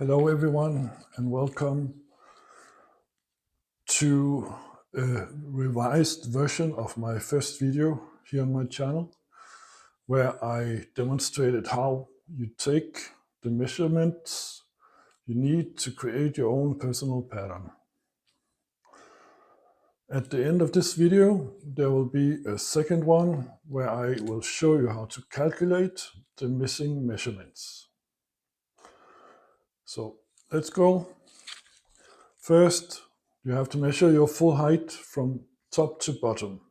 Hello everyone and welcome to a revised version of my first video here on my channel, where I demonstrated how you take the measurements you need to create your own personal pattern. At the end of this video there will be a second one where I will show you how to calculate the missing measurements. So let's go. First, you have to measure your full height from top to bottom.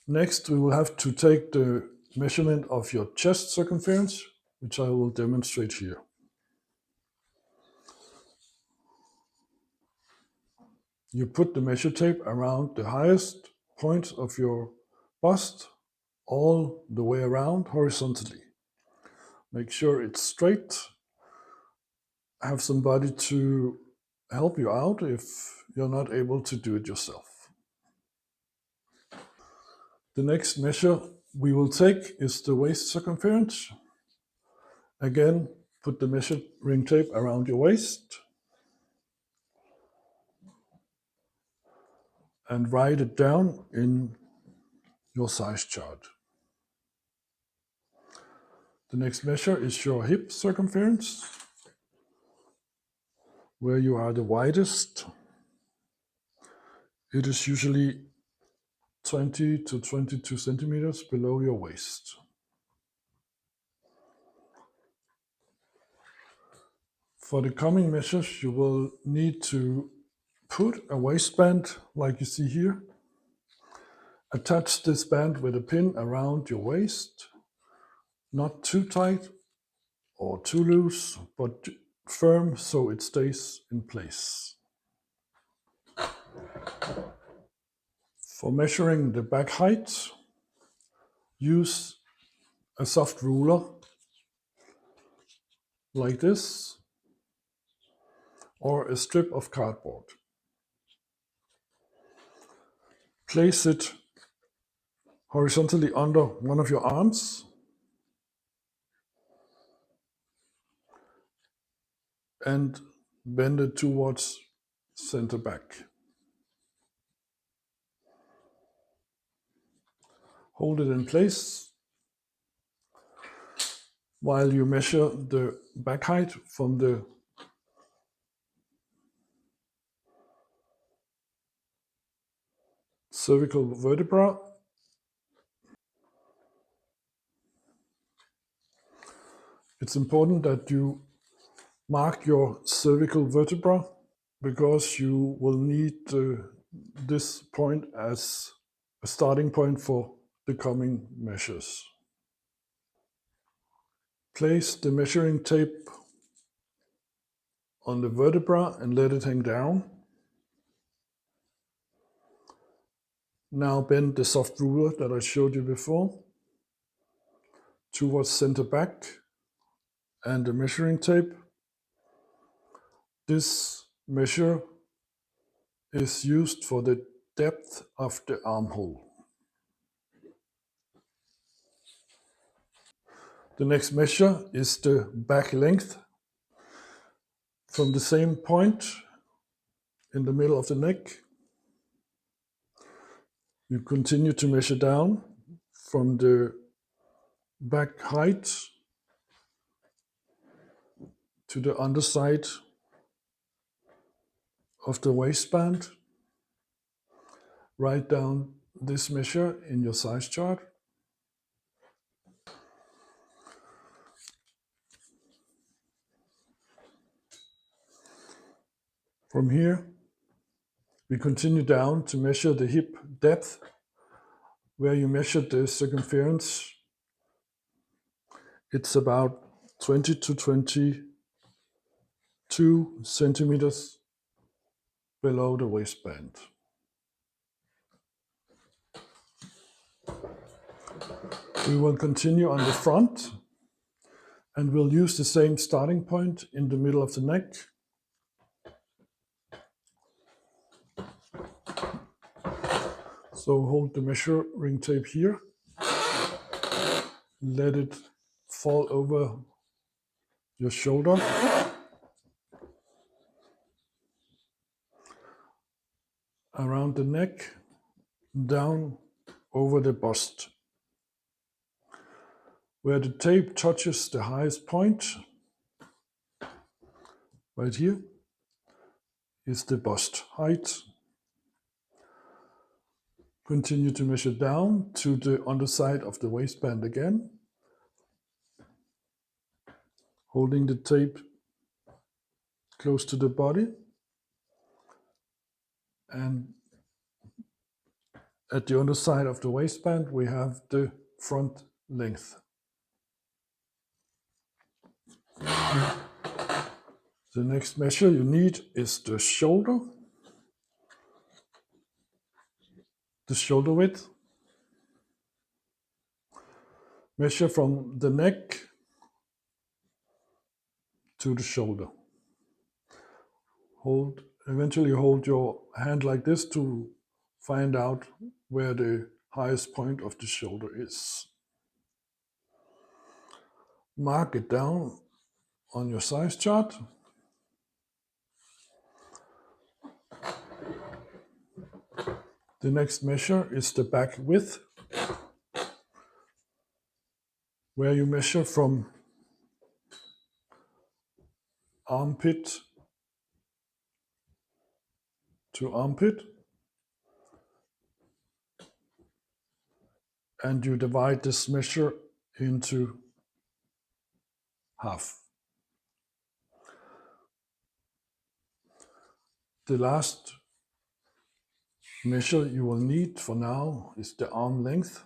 Next, we will have to take the measurement of your chest circumference, which I will demonstrate here. You put the measure tape around the highest point of your bust, all the way around horizontally. Make sure it's straight. Have somebody to help you out if you're not able to do it yourself. The next measure we will take is the waist circumference. Again, put the measuring tape around your waist and write it down in your size chart. The next measure is your hip circumference, where you are the widest. It is usually 20 to 22 centimeters below your waist. For the coming measures, you will need to put a waistband like you see here. Attach this band with a pin around your waist, not too tight or too loose, but firm so it stays in place. For measuring the back height, use a soft ruler like this, or a strip of cardboard. Place it horizontally under one of your arms and bend it towards center back. Hold it in place while you measure the back height from the cervical vertebra. It's important that you mark your cervical vertebra because you will need this point as a starting point for the coming measures. Place the measuring tape on the vertebra and let it hang down. Now bend the soft ruler that I showed you before towards center back and the measuring tape. This measure is used for the depth of the armhole. The next measure is the back length. From the same point in the middle of the neck, you continue to measure down from the back height to the underside of the waistband. Write down this measure in your size chart. From here, we continue down to measure the hip depth, where you measure the circumference. It's about 20 to 22 centimeters below the waistband. We will continue on the front and we'll use the same starting point in the middle of the neck. So hold the measuring tape here, let it fall over your shoulder, around the neck, down over the bust. Where the tape touches the highest point, right here, is the bust height. Continue to measure down to the underside of the waistband again, holding the tape close to the body, and at the underside of the waistband we have the front length. The next measure you need is the shoulder width. Measure from the neck to the shoulder. Eventually hold your hand like this to find out where the highest point of the shoulder is. Mark it down on your size chart. The next measure is the back width, where you measure from armpit to armpit, and you divide this measure into half. The last measure you will need for now is the arm length.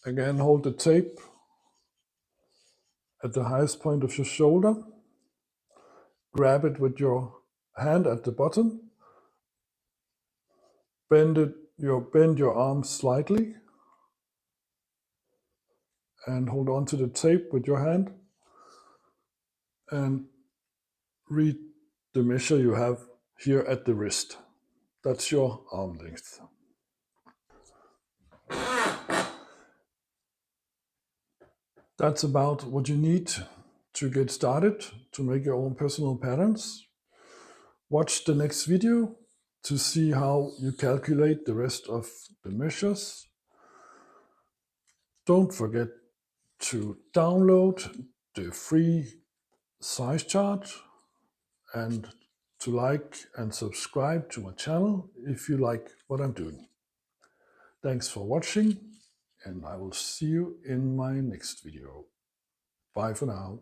Again, hold the tape at the highest point of your shoulder. Grab it with your hand at the bottom. Bend your arm slightly and hold on to the tape with your hand and read the measure you have here at the wrist. That's your arm length. That's about what you need to get started to make your own personal patterns. Watch the next video to see how you calculate the rest of the measures. Don't forget to download the free size chart and to like and subscribe to my channel if you like what I'm doing. Thanks for watching, and I will see you in my next video. Bye for now.